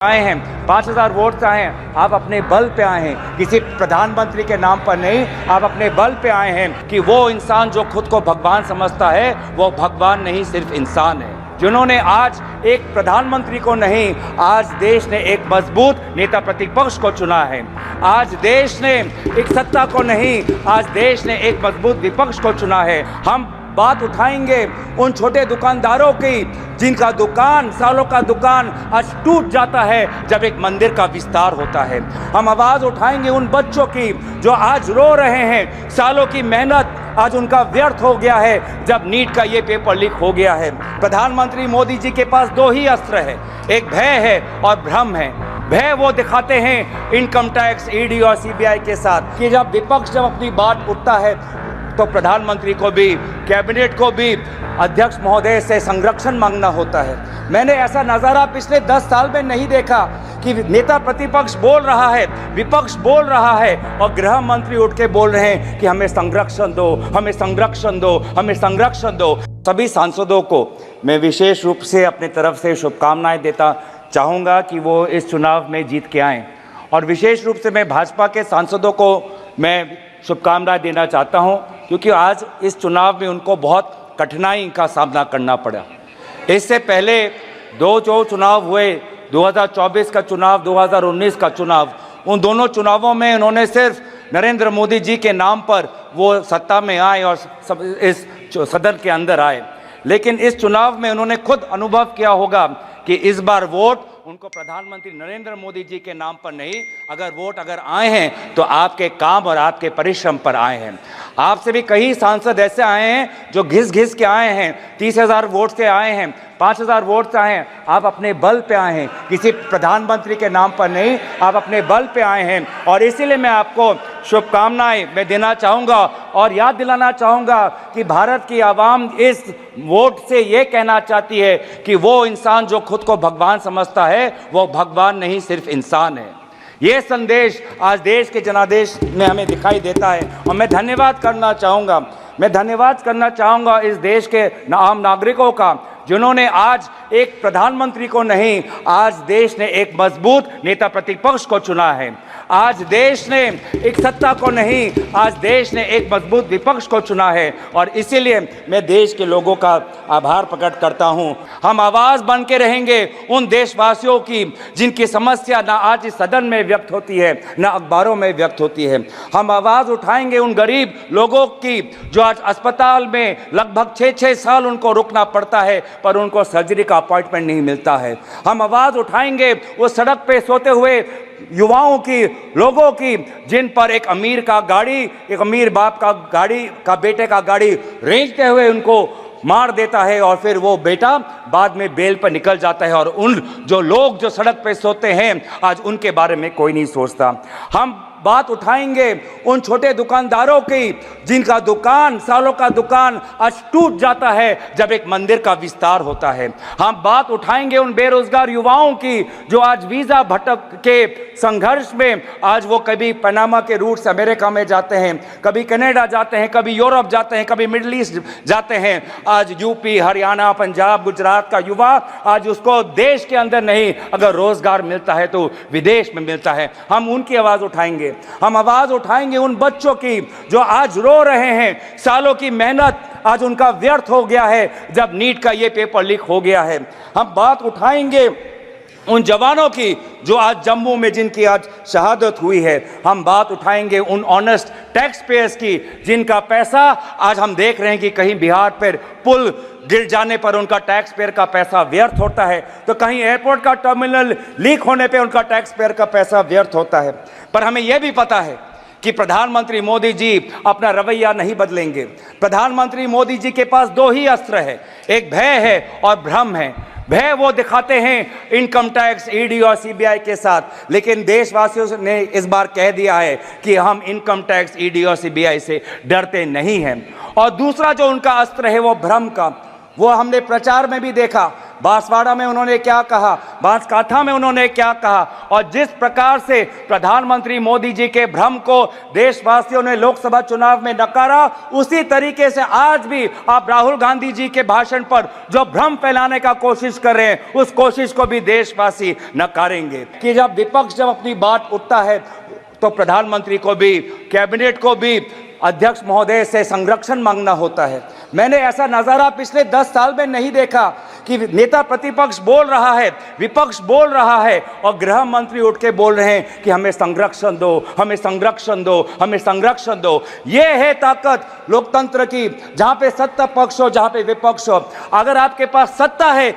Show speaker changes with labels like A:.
A: आए हैं 5000 वोट से आए हैं, आप अपने बल पे आए हैं, किसी प्रधानमंत्री के नाम पर नहीं, आप अपने बल पे आए हैं कि वो इंसान जो खुद को भगवान समझता है वो भगवान नहीं सिर्फ इंसान है। जिन्होंने आज एक प्रधानमंत्री को नहीं, आज देश ने एक मजबूत नेता प्रतिपक्ष को चुना है। आज देश ने एक सत्ता को नहीं, आज देश ने एक मजबूत विपक्ष को चुना है। हम बात उठाएंगे उन छोटे दुकानदारों की जिनका दुकान, सालों का दुकान आज टूट जाता है जब एक मंदिर का विस्तार होता है। हम आवाज़ उठाएंगे उन बच्चों की जो आज रो रहे हैं, सालों की मेहनत आज उनका व्यर्थ हो गया है जब नीट का ये पेपर लीक हो गया है। प्रधानमंत्री मोदी जी के पास दो ही अस्त्र है, एक भय है और भ्रम है। भय वो दिखाते हैं इनकम टैक्स, ईडी और सीबीआई के साथ कि जब विपक्ष जब अपनी बात उठता है तो प्रधानमंत्री को भी, कैबिनेट को भी अध्यक्ष महोदय से संरक्षण मांगना होता है। मैंने ऐसा नज़ारा पिछले 10 साल में नहीं देखा कि नेता प्रतिपक्ष बोल रहा है, विपक्ष बोल रहा है और गृह मंत्री उठ के बोल रहे हैं कि हमें संरक्षण दो, हमें संरक्षण दो, हमें संरक्षण दो। सभी सांसदों को मैं विशेष रूप से अपने तरफ से शुभकामनाएं देता चाहूँगा कि वो इस चुनाव में जीत के आएँ, और विशेष रूप से मैं भाजपा के सांसदों को मैं शुभकामनाएं देना चाहता हूं क्योंकि आज इस चुनाव में उनको बहुत कठिनाई का सामना करना पड़ा। इससे पहले जो चुनाव हुए, 2024 का चुनाव, 2019 का चुनाव, उन दोनों चुनावों में उन्होंने सिर्फ नरेंद्र मोदी जी के नाम पर वो सत्ता में आए और इस सदन के अंदर आए, लेकिन इस चुनाव में उन्होंने खुद अनुभव किया होगा कि इस बार वोट उनको प्रधानमंत्री नरेंद्र मोदी जी के नाम पर नहीं, अगर आए हैं तो आपके काम और आपके परिश्रम पर आए हैं। आपसे भी कई सांसद ऐसे आए हैं जो घिस के आए हैं, 30,000 वोट से आए हैं, 5,000 वोट से आए हैं। आप अपने बल पे आए हैं, किसी प्रधानमंत्री के नाम पर नहीं, आप अपने बल पे आए हैं और इसीलिए मैं आपको शुभकामनाएं मैं देना चाहूँगा और याद दिलाना चाहूँगा कि भारत की आवाम इस वोट से ये कहना चाहती है कि वो इंसान जो खुद को भगवान समझता है वो भगवान नहीं सिर्फ इंसान है। ये संदेश आज देश के जनादेश में हमें दिखाई देता है और मैं धन्यवाद करना चाहूँगा इस देश के आम नागरिकों का जिन्होंने आज एक प्रधानमंत्री को नहीं, आज देश ने एक मजबूत नेता प्रतिपक्ष को चुना है। आज देश ने एक सत्ता को नहीं, आज देश ने एक मजबूत विपक्ष को चुना है और इसीलिए मैं देश के लोगों का आभार प्रकट करता हूं। हम आवाज़ बन के रहेंगे उन देशवासियों की जिनकी समस्या ना आज इस सदन में व्यक्त होती है, ना अखबारों में व्यक्त होती है। हम आवाज़ उठाएंगे उन गरीब लोगों की जो आज अस्पताल में लगभग 6-6 साल उनको रुकना पड़ता है पर उनको सर्जरी का अपॉइंटमेंट नहीं मिलता है। हम आवाज़ उठाएंगे वो सड़क पे सोते हुए युवाओं की, लोगों की जिन पर एक अमीर बाप का गाड़ी का बेटे का गाड़ी रेंगते हुए उनको मार देता है और फिर वो बेटा बाद में बेल पर निकल जाता है और उन जो लोग जो सड़क पे सोते हैं आज उनके बारे में कोई नहीं सोचता। हम बात उठाएंगे उन छोटे दुकानदारों की जिनका दुकान, सालों का दुकान आज टूट जाता है जब एक मंदिर का विस्तार होता है। हम बात उठाएंगे उन बेरोजगार युवाओं की जो आज वीज़ा भटक के संघर्ष में आज वो कभी पनामा के रूट से अमेरिका में जाते हैं, कभी कनाडा जाते हैं, कभी यूरोप जाते हैं, कभी मिडिल ईस्ट जाते हैं। आज यूपी, हरियाणा, पंजाब, गुजरात का युवा आज उसको देश के अंदर नहीं, अगर रोजगार मिलता है तो विदेश में मिलता है। हम उनकी आवाज़ उठाएंगे। हम आवाज़ उठाएंगे उन बच्चों की जो आज रो रहे हैं, सालों की मेहनत आज उनका व्यर्थ हो गया है जब नीट का ये पेपर लीक हो गया है। हम बात उठाएंगे उन जवानों की जो आज जम्मू में जिनकी आज शहादत हुई है। हम बात उठाएंगे उन ऑनेस्ट टैक्स पेयर्स की जिनका पैसा आज हम देख रहे हैं कि कहीं बिहार पर पुल गिर जाने पर उनका टैक्स पेयर का पैसा व्यर्थ होता है, तो कहीं एयरपोर्ट का टर्मिनल लीक होने पे उनका टैक्स पेयर का पैसा व्यर्थ होता है। पर हमें यह भी पता है कि प्रधानमंत्री मोदी जी अपना रवैया नहीं बदलेंगे। प्रधानमंत्री मोदी जी के पास दो ही अस्त्र है, एक भय है और भ्रम है। भय वो दिखाते हैं इनकम टैक्स, ईडी और सीबीआई के साथ, लेकिन देशवासियों ने इस बार कह दिया है कि हम इनकम टैक्स, ईडी और सीबीआई से डरते नहीं हैं। और दूसरा जो उनका अस्त्र है वो भ्रम का, वो हमने प्रचार में भी देखा बांसवाड़ा में उन्होंने क्या कहा, बांसकाठा में उन्होंने क्या कहा, और जिस प्रकार से प्रधानमंत्री मोदी जी के भ्रम को देशवासियों ने लोकसभा चुनाव में नकारा, उसी तरीके से आज भी आप राहुल गांधी जी के भाषण पर जो भ्रम फैलाने का कोशिश कर रहे हैं, उस कोशिश को भी देशवासी नकारेंगे। कि जब विपक्ष जब अपनी बात उठता है तो प्रधानमंत्री को भी, कैबिनेट को भी अध्यक्ष महोदय से संरक्षण मांगना होता है। मैंने ऐसा नजारा पिछले 10 साल में नहीं देखा कि नेता प्रतिपक्ष बोल रहा है, विपक्ष बोल रहा है और गृह मंत्री उठ के बोल रहे हैं कि हमें संरक्षण दो, हमें संरक्षण दो, हमें संरक्षण दो। ये है ताकत लोकतंत्र की, जहां पे सत्ता पक्ष हो, जहां पे विपक्ष हो। अगर आपके पास सत्ता है